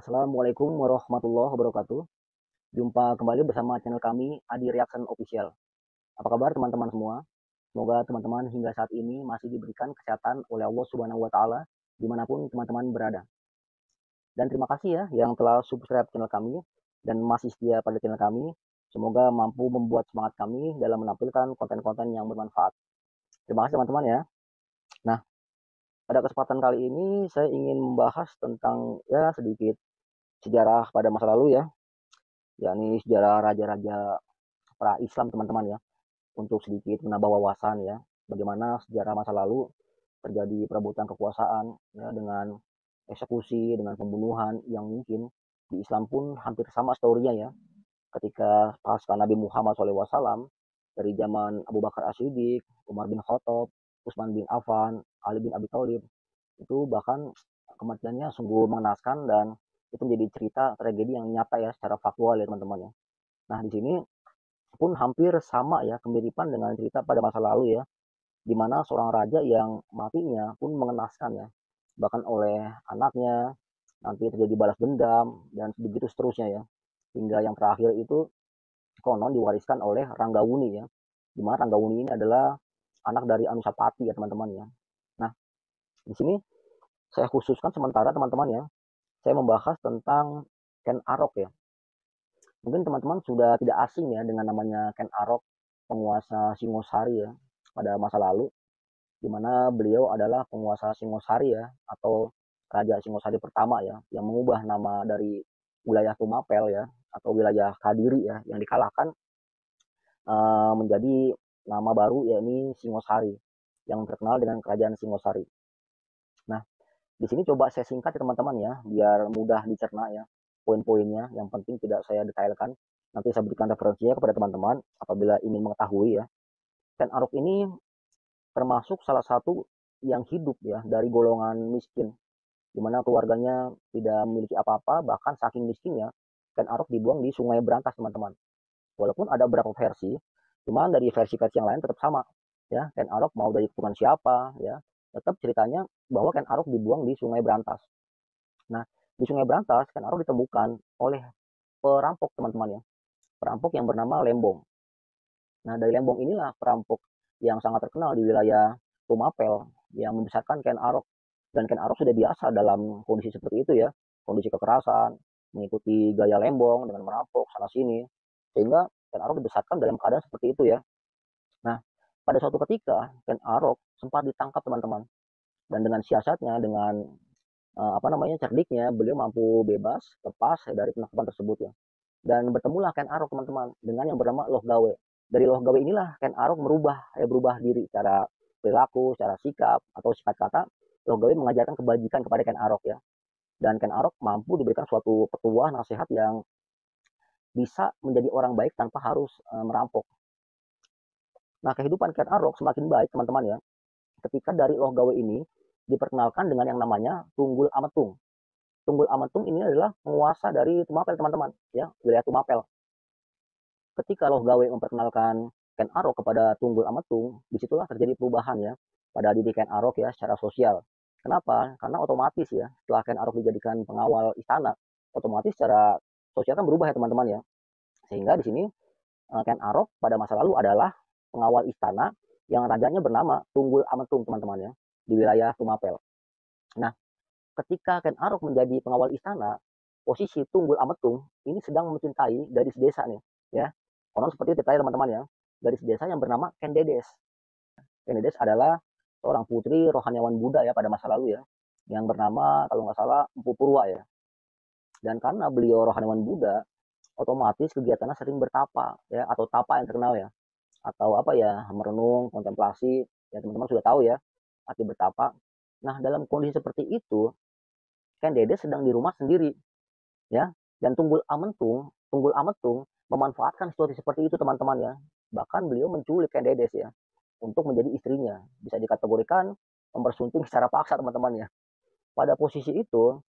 Assalamualaikum warahmatullahi wabarakatuh. Jumpa kembali bersama channel kami Adi Reaction Official. Apa kabar teman-teman semua? Semoga teman-teman hingga saat ini masih diberikan kesehatan oleh Allah Subhanahu wa Ta'ala dimanapun teman-teman berada. Dan terima kasih ya yang telah subscribe channel kami dan masih setia pada channel kami. Semoga mampu membuat semangat kami dalam menampilkan konten-konten yang bermanfaat. Terima kasih teman-teman ya. Nah, pada kesempatan kali ini saya ingin membahas tentang ya sedikit sejarah pada masa lalu ya, yakni sejarah raja-raja pra-Islam teman-teman ya, untuk sedikit menambah wawasan ya, bagaimana sejarah masa lalu terjadi perebutan kekuasaan ya, dengan eksekusi, dengan pembunuhan yang mungkin di Islam pun hampir sama story-nya ya, ketika pasca Nabi Muhammad SAW dari zaman Abu Bakar As-Siddiq, Umar bin Khattab, Utsman bin Affan, Ali bin Abi Thalib, itu bahkan kematiannya sungguh mengenaskan dan itu menjadi cerita tragedi yang nyata ya secara faktual ya teman-teman ya. Nah di sini pun hampir sama ya kemiripan dengan cerita pada masa lalu ya, di mana seorang raja yang matinya pun mengenaskan ya, bahkan oleh anaknya nanti terjadi balas dendam dan begitu seterusnya ya, hingga yang terakhir itu konon diwariskan oleh Ranggawuni ya, di mana Ranggawuni ini adalah anak dari Anusapati ya teman-teman ya. Nah di sini saya khususkan sementara teman-teman ya, saya membahas tentang Ken Arok ya. Mungkin teman-teman sudah tidak asing ya dengan namanya Ken Arok, penguasa Singosari ya pada masa lalu, di mana beliau adalah penguasa Singosari ya, atau Raja Singosari pertama ya, yang mengubah nama dari wilayah Tumapel ya, atau wilayah Kadiri ya, yang dikalahkan menjadi nama baru yakni Singosari, yang terkenal dengan Kerajaan Singosari. Nah, di sini coba saya singkat ya teman-teman ya, biar mudah dicerna ya poin-poinnya. Yang penting tidak saya detailkan. Nanti saya berikan referensinya kepada teman-teman apabila ingin mengetahui ya. Ken Arok ini termasuk salah satu yang hidup ya dari golongan miskin, di mana keluarganya tidak memiliki apa-apa, bahkan saking miskinnya Ken Arok dibuang di Sungai Berantas teman-teman. Walaupun ada beberapa versi, cuman dari versi-versi yang lain tetap sama ya. Ken Arok mau dari keturunan siapa ya, tetap ceritanya bahwa Ken Arok dibuang di Sungai Berantas. Nah, di Sungai Berantas Ken Arok ditemukan oleh perampok teman-teman ya, perampok yang bernama Lembong. Nah, dari Lembong inilah perampok yang sangat terkenal di wilayah Tumapel yang membesarkan Ken Arok. Dan Ken Arok sudah biasa dalam kondisi seperti itu ya, kondisi kekerasan, mengikuti gaya Lembong dengan merampok sana sini, sehingga Ken Arok dibesarkan dalam keadaan seperti itu ya. Nah, pada suatu ketika Ken Arok sempat ditangkap teman-teman, dan dengan siasatnya, dengan apa namanya cerdiknya, beliau mampu bebas lepas dari penangkapan tersebut ya. Dan bertemulah Ken Arok teman-teman dengan yang bernama Loh Gawe. Dari Loh Gawe inilah Ken Arok berubah diri secara perilaku, secara sikap atau sifat kata. Loh Gawe mengajarkan kebajikan kepada Ken Arok ya. Dan Ken Arok mampu diberikan suatu petuah nasihat yang bisa menjadi orang baik tanpa harus merampok. Nah, kehidupan Ken Arok semakin baik teman-teman ya, ketika dari Loh Gawe ini diperkenalkan dengan yang namanya Tunggul Ametung. Tunggul Ametung ini adalah penguasa dari Tumapel teman-teman ya, wilayah Tumapel. Ketika Loh Gawe memperkenalkan Ken Arok kepada Tunggul Ametung, disitulah terjadi perubahan ya pada diri Ken Arok ya secara sosial. Kenapa? Karena otomatis ya setelah Ken Arok dijadikan pengawal istana, otomatis secara sosial kan berubah ya teman-teman ya. Sehingga di sini Ken Arok pada masa lalu adalah pengawal istana yang rajanya bernama Tunggul Ametung teman-teman ya, di wilayah Tumapel. Nah, ketika Ken Arok menjadi pengawal istana, posisi Tunggul Ametung ini sedang mencintai gadis desa nih ya. Konon seperti itu ceritanya teman-teman ya. Gadis desa yang bernama Ken Dedes. Ken Dedes adalah seorang putri rohaniawan Buddha ya pada masa lalu ya, yang bernama kalau nggak salah Empu Purwa ya. Dan karena beliau rohaniawan Buddha, otomatis kegiatannya sering bertapa ya, atau tapa yang terkenal ya, atau apa ya, merenung, kontemplasi ya, teman-teman sudah tahu ya arti bertapa. Nah, dalam kondisi seperti itu Ken Dedes sedang di rumah sendiri ya, dan Tunggul Ametung memanfaatkan situasi seperti itu teman-teman ya. Bahkan beliau menculik Ken Dedes ya untuk menjadi istrinya. Bisa dikategorikan mempersunting secara paksa teman-teman ya. Pada posisi itu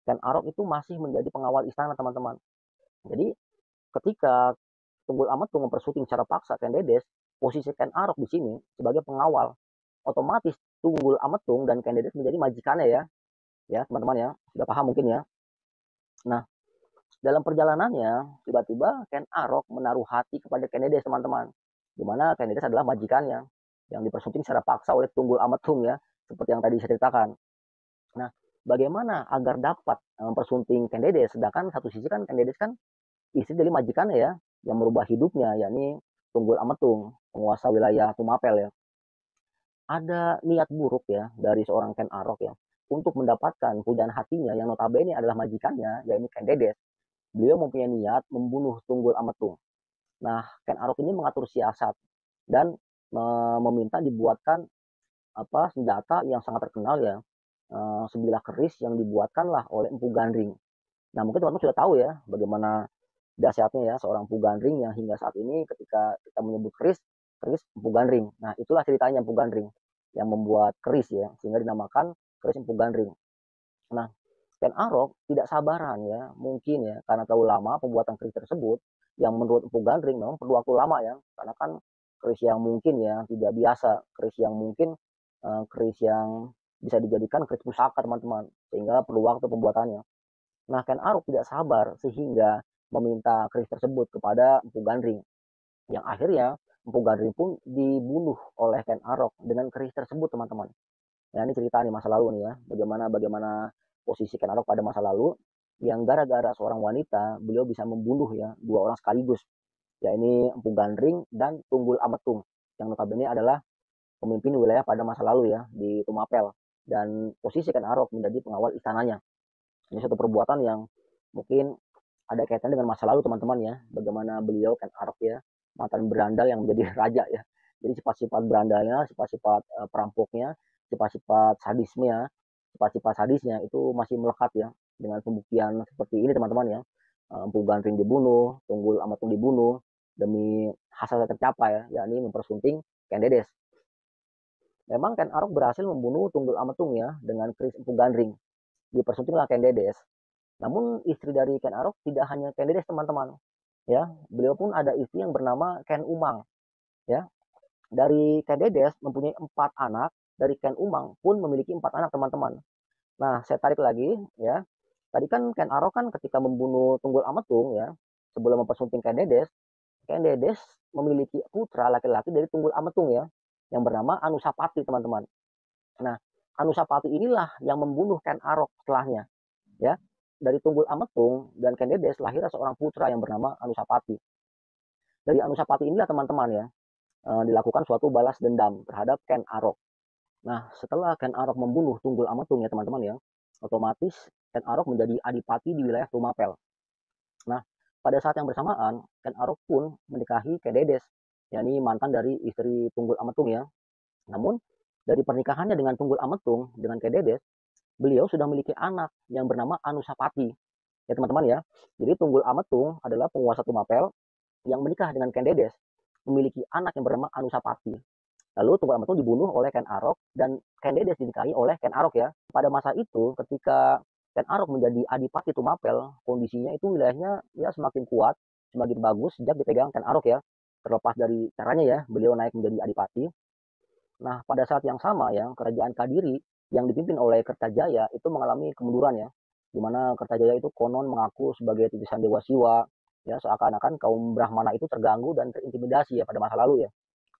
Ken Arok itu masih menjadi pengawal istana teman-teman. Jadi ketika Tunggul Ametung mempersunting secara paksa Ken Dedes, posisi Ken Arok di sini sebagai pengawal, otomatis Tunggul Ametung dan Ken Dedes menjadi majikannya ya. Ya teman-teman ya, sudah paham mungkin ya. Nah, dalam perjalanannya, tiba-tiba Ken Arok menaruh hati kepada Ken Dedes, teman-teman. Di mana Ken Dedes adalah majikannya yang dipersunting secara paksa oleh Tunggul Ametung ya, seperti yang tadi saya ceritakan. Nah, bagaimana agar dapat mempersunting Ken Dedes, sedangkan satu sisi kan Ken Dedes kan istri dari majikannya ya, yang merubah hidupnya, yakni Tunggul Ametung, penguasa wilayah Tumapel ya. Ada niat buruk ya dari seorang Ken Arok ya, untuk mendapatkan pujaan hatinya yang notabene adalah majikannya, yakni Ken Dedes. Beliau mempunyai niat membunuh Tunggul Ametung. Nah, Ken Arok ini mengatur siasat dan meminta dibuatkan senjata yang sangat terkenal ya, sebilah keris yang dibuatkanlah oleh Empu Gandring. Nah, mungkin teman-teman sudah tahu ya bagaimana dahsyatnya ya seorang Empu Gandring yang hingga saat ini ketika kita menyebut keris, keris Empu Gandring. Nah, itulah ceritanya Empu Gandring yang membuat keris ya, sehingga dinamakan keris Empu Gandring. Nah, Ken Arok tidak sabaran ya, mungkin ya, karena terlalu lama pembuatan keris tersebut, yang menurut Empu Gandring memang perlu waktu lama ya, karena kan keris yang mungkin ya tidak biasa, keris yang mungkin keris yang bisa dijadikan keris pusaka teman-teman, sehingga perlu waktu pembuatannya. Nah, Ken Arok tidak sabar sehingga meminta keris tersebut kepada Empu Gandring, yang akhirnya Empu Gandring pun dibunuh oleh Ken Arok dengan keris tersebut teman-teman. Nah, ini cerita nih masa lalu nih ya, bagaimana bagaimana posisi Ken Arok pada masa lalu, yang gara-gara seorang wanita beliau bisa membunuh ya dua orang sekaligus, yakni Empu Gandring dan Tunggul Ametung, yang notabene adalah pemimpin wilayah pada masa lalu ya di Tumapel, dan posisi Ken Arok menjadi pengawal istananya. Ini satu perbuatan yang mungkin ada kaitan dengan masa lalu teman-teman ya, bagaimana beliau Ken Arok ya, mantan berandal yang menjadi raja ya. Jadi sifat-sifat berandalnya, sifat-sifat perampoknya, sifat-sifat sadisnya, sifat-sifat sadisnya itu masih melekat ya dengan pembuktian seperti ini teman-teman ya. Empu Gandring dibunuh, Tunggul Ametung dibunuh demi hasrat tercapai ya, yakni mempersunting Ken Dedes. Memang Ken Arok berhasil membunuh Tunggul Ametung ya dengan keris Empu Gandring. Dipersuntinglah Ken Dedes. Namun istri dari Ken Arok tidak hanya Ken Dedes teman-teman. Ya, beliau pun ada istri yang bernama Ken Umang. Ya, dari Ken Dedes mempunyai 4 anak, dari Ken Umang pun memiliki 4 anak teman-teman. Nah, saya tarik lagi ya. Tadi kan Ken Arok kan ketika membunuh Tunggul Ametung ya, sebelum mempersunting Ken Dedes memiliki putra laki-laki dari Tunggul Ametung ya, yang bernama Anusapati teman-teman. Nah, Anusapati inilah yang membunuh Ken Arok setelahnya ya. Dari Tunggul Ametung dan Ken Dedes lahirlah seorang putra yang bernama Anusapati. Dari Anusapati inilah teman-teman ya, dilakukan suatu balas dendam terhadap Ken Arok. Nah, setelah Ken Arok membunuh Tunggul Ametung ya teman-teman ya, otomatis Ken Arok menjadi adipati di wilayah Tumapel. Nah, pada saat yang bersamaan, Ken Arok pun menikahi Ken Dedes, yakni mantan dari istri Tunggul Ametung ya. Namun, dari pernikahannya dengan Tunggul Ametung dengan Ken Dedes, beliau sudah memiliki anak yang bernama Anusapati. Ya teman-teman ya. Jadi Tunggul Ametung adalah penguasa Tumapel yang menikah dengan Ken Dedes, memiliki anak yang bernama Anusapati. Lalu Tunggul Ametung dibunuh oleh Ken Arok dan Ken Dedes dinikahi oleh Ken Arok ya. Pada masa itu ketika Ken Arok menjadi adipati Tumapel, kondisinya itu wilayahnya ya semakin kuat, semakin bagus sejak dipegang Ken Arok ya. Terlepas dari caranya ya, beliau naik menjadi adipati. Nah, pada saat yang sama ya, kerajaan Kadiri yang dipimpin oleh Kertajaya itu mengalami kemunduran ya, di mana Kertajaya itu konon mengaku sebagai titisan Dewa Siwa, ya seakan-akan kaum Brahmana itu terganggu dan terintimidasi ya pada masa lalu ya.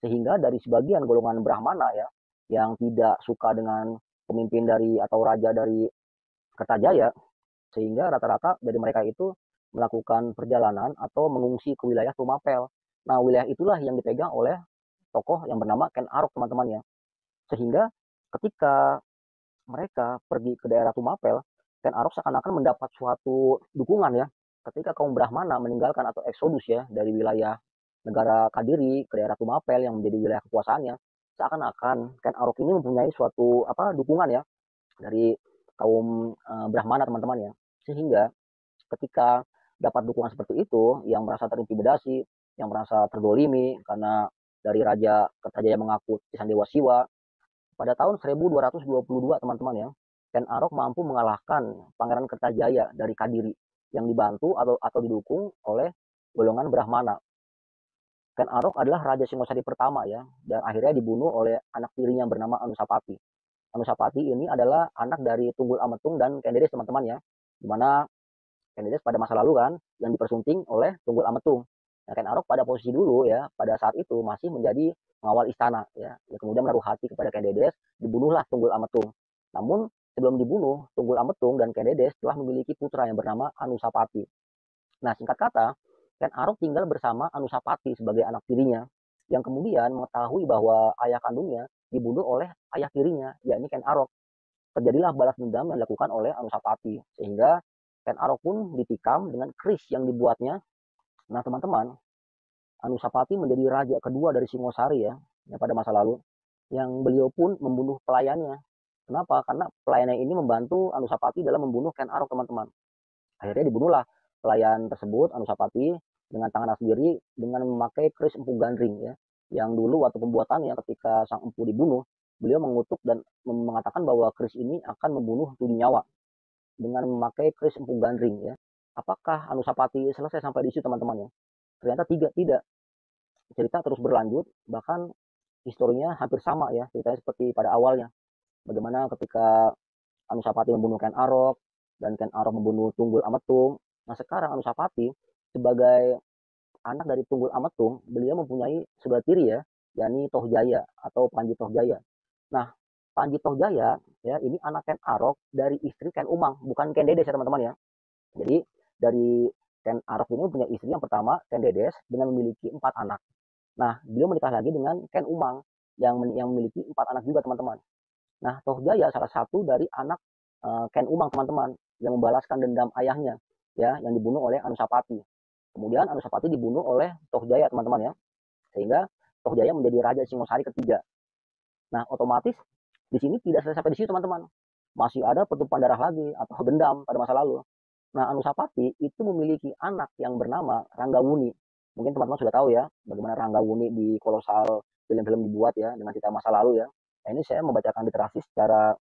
Sehingga dari sebagian golongan Brahmana ya, yang tidak suka dengan pemimpin dari atau raja dari Kertajaya, sehingga rata-rata dari mereka itu melakukan perjalanan atau mengungsi ke wilayah Tumapel. Nah, wilayah itulah yang dipegang oleh tokoh yang bernama Ken Arok teman-teman ya. Sehingga ketika mereka pergi ke daerah Tumapel, Ken Arok seakan-akan mendapat suatu dukungan ya. Ketika kaum Brahmana meninggalkan atau eksodus ya dari wilayah negara Kadiri ke daerah Tumapel yang menjadi wilayah kekuasaannya, seakan-akan Ken Arok ini mempunyai suatu dukungan ya dari kaum Brahmana teman-teman ya. Sehingga ketika dapat dukungan seperti itu, yang merasa terintimidasi, yang merasa terdolimi karena dari Raja Kertajaya mengaku Tisan Dewa Siwa, pada tahun 1222 teman-teman ya, Ken Arok mampu mengalahkan Pangeran Kertajaya dari Kadiri yang dibantu atau didukung oleh golongan Brahmana. Ken Arok adalah Raja Singosari pertama ya, dan akhirnya dibunuh oleh anak tirinya bernama Anusapati. Anusapati ini adalah anak dari Tunggul Ametung dan Ken Dedes teman-teman ya, di mana Ken Dedes pada masa lalu kan yang dipersunting oleh Tunggul Ametung. Nah, Ken Arok pada posisi dulu ya pada saat itu masih menjadi pengawal istana ya. Kemudian menaruh hati kepada Ken Dedes, dibunuhlah Tunggul Ametung. Namun sebelum dibunuh, Tunggul Ametung dan Ken Dedes telah memiliki putra yang bernama Anusapati. Nah, singkat kata, Ken Arok tinggal bersama Anusapati sebagai anak tirinya, yang kemudian mengetahui bahwa ayah kandungnya dibunuh oleh ayah tirinya, yakni Ken Arok. Terjadilah balas dendam yang dilakukan oleh Anusapati, sehingga Ken Arok pun ditikam dengan keris yang dibuatnya. Nah, teman-teman, Anusapati menjadi raja kedua dari Singosari ya pada masa lalu, yang beliau pun membunuh pelayannya. Kenapa? Karena pelayannya ini membantu Anusapati dalam membunuh Ken Arok, teman-teman. Akhirnya dibunuhlah pelayan tersebut, Anusapati, dengan tangan sendiri dengan memakai keris empu gandring ya. Yang dulu waktu pembuatannya ketika sang empu dibunuh, beliau mengutuk dan mengatakan bahwa keris ini akan membunuh 7 nyawa dengan memakai keris empu gandring ya. Apakah Anusapati selesai sampai di situ, teman-teman ya? Ternyata tidak. Cerita terus berlanjut, bahkan historinya hampir sama ya, ceritanya seperti pada awalnya. Bagaimana ketika Anusapati membunuh Ken Arok dan Ken Arok membunuh Tunggul Ametung. Nah, sekarang Anusapati sebagai anak dari Tunggul Ametung, beliau mempunyai saudara tiri ya, yakni Tohjaya atau Panji Tohjaya. Nah, Panji Tohjaya ya ini anak Ken Arok dari istri Ken Umang, bukan Ken Dedes ya teman-teman ya. Jadi dari Ken Arok ini punya istri yang pertama Ken Dedes dengan memiliki 4 anak. Nah, beliau menikah lagi dengan Ken Umang yang memiliki 4 anak juga, teman-teman. Nah, Tohjaya salah satu dari anak Ken Umang, teman-teman, yang membalaskan dendam ayahnya ya yang dibunuh oleh Anusapati. Kemudian Anusapati dibunuh oleh Tohjaya, teman-teman ya. Sehingga Tohjaya menjadi raja Singosari ketiga. Nah, otomatis di sini tidak selesai sampai di situ, teman-teman. Masih ada pertumpahan darah lagi atau dendam pada masa lalu. Nah, Anusapati itu memiliki anak yang bernama Ranggawuni. Mungkin teman-teman sudah tahu ya, bagaimana Ranggawuni di kolosal film-film dibuat ya, dengan cerita masa lalu ya. Nah, ini saya membacakan literasi secara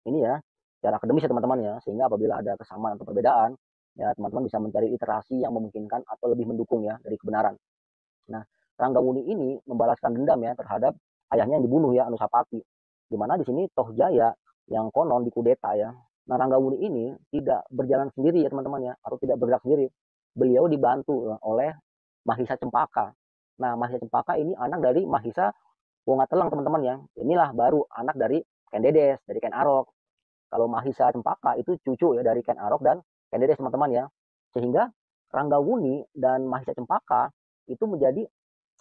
ini ya, secara akademis ya teman-teman ya, sehingga apabila ada kesamaan atau perbedaan, ya teman-teman bisa mencari literasi yang memungkinkan atau lebih mendukung ya dari kebenaran. Nah, Ranggawuni ini membalaskan dendam ya terhadap ayahnya yang dibunuh ya, Anusapati. Di mana di sini Tohjaya yang konon dikudeta ya. Nah, Ranggawuni ini tidak berjalan sendiri ya teman-teman ya, atau tidak bergerak sendiri. Beliau dibantu oleh Mahisa Cempaka. Nah, Mahisa Cempaka ini anak dari Mahisa Wongatelang, teman-teman ya. Inilah baru anak dari Ken Dedes, dari Ken Arok. Kalau Mahisa Cempaka itu cucu ya dari Ken Arok dan Ken Dedes, teman-teman ya. Sehingga Ranggawuni dan Mahisa Cempaka itu menjadi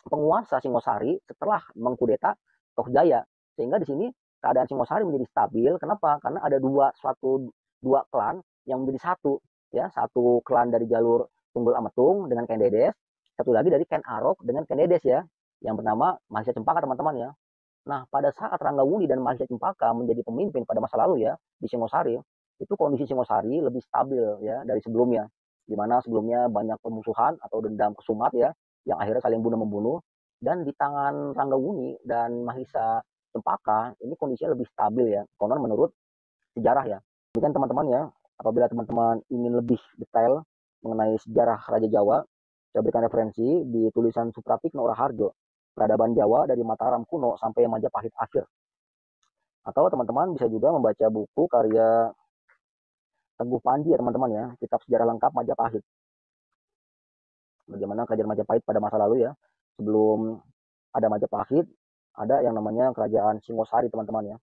penguasa Singosari setelah mengkudeta Tohjaya. Sehingga di sini keadaan Singosari menjadi stabil. Kenapa? Karena ada dua klan yang menjadi satu ya, satu klan dari jalur Tunggul Ametung dengan Ken Dedes, satu lagi dari Ken Arok dengan Ken Dedes ya, yang bernama Mahisa Cempaka, teman-teman ya. Nah, pada saat Ranggawuni dan Mahisa Cempaka menjadi pemimpin pada masa lalu ya di Singosari, itu kondisi Singosari lebih stabil ya dari sebelumnya. Di mana sebelumnya banyak pemusuhan atau dendam kesumat ya, yang akhirnya saling bunuh-membunuh. Dan di tangan Ranggawuni dan Mahisa Cempaka, ini kondisinya lebih stabil ya, konon menurut sejarah ya. Ini kan teman-teman ya, apabila teman-teman ingin lebih detail mengenai sejarah Raja Jawa, saya berikan referensi di tulisan Supratikno Raharjo, Peradaban Jawa dari Mataram kuno sampai Majapahit akhir. Atau teman-teman bisa juga membaca buku karya Teguh Pandi ya teman-teman ya, kitab sejarah lengkap Majapahit. Bagaimana kerajaan Majapahit pada masa lalu ya. Sebelum ada Majapahit, ada yang namanya kerajaan Singosari, teman-teman ya.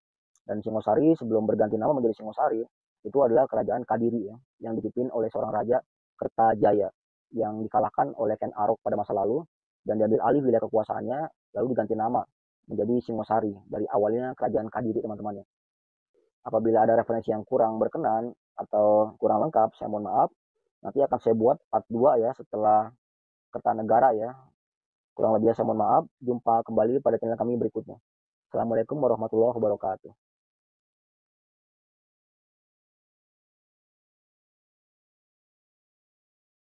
Dan Singosari sebelum berganti nama menjadi Singosari, itu adalah kerajaan Kadiri ya, yang dipimpin oleh seorang raja Kertajaya yang dikalahkan oleh Ken Arok pada masa lalu dan diambil alih wilayah kekuasaannya lalu diganti nama menjadi Singosari dari awalnya kerajaan Kadiri, teman-teman ya. Apabila ada referensi yang kurang berkenan atau kurang lengkap, saya mohon maaf. Nanti akan saya buat part 2 ya setelah Kertanegara ya. Kurang lebih saya mohon maaf. Jumpa kembali pada channel kami berikutnya. Assalamualaikum warahmatullahi wabarakatuh.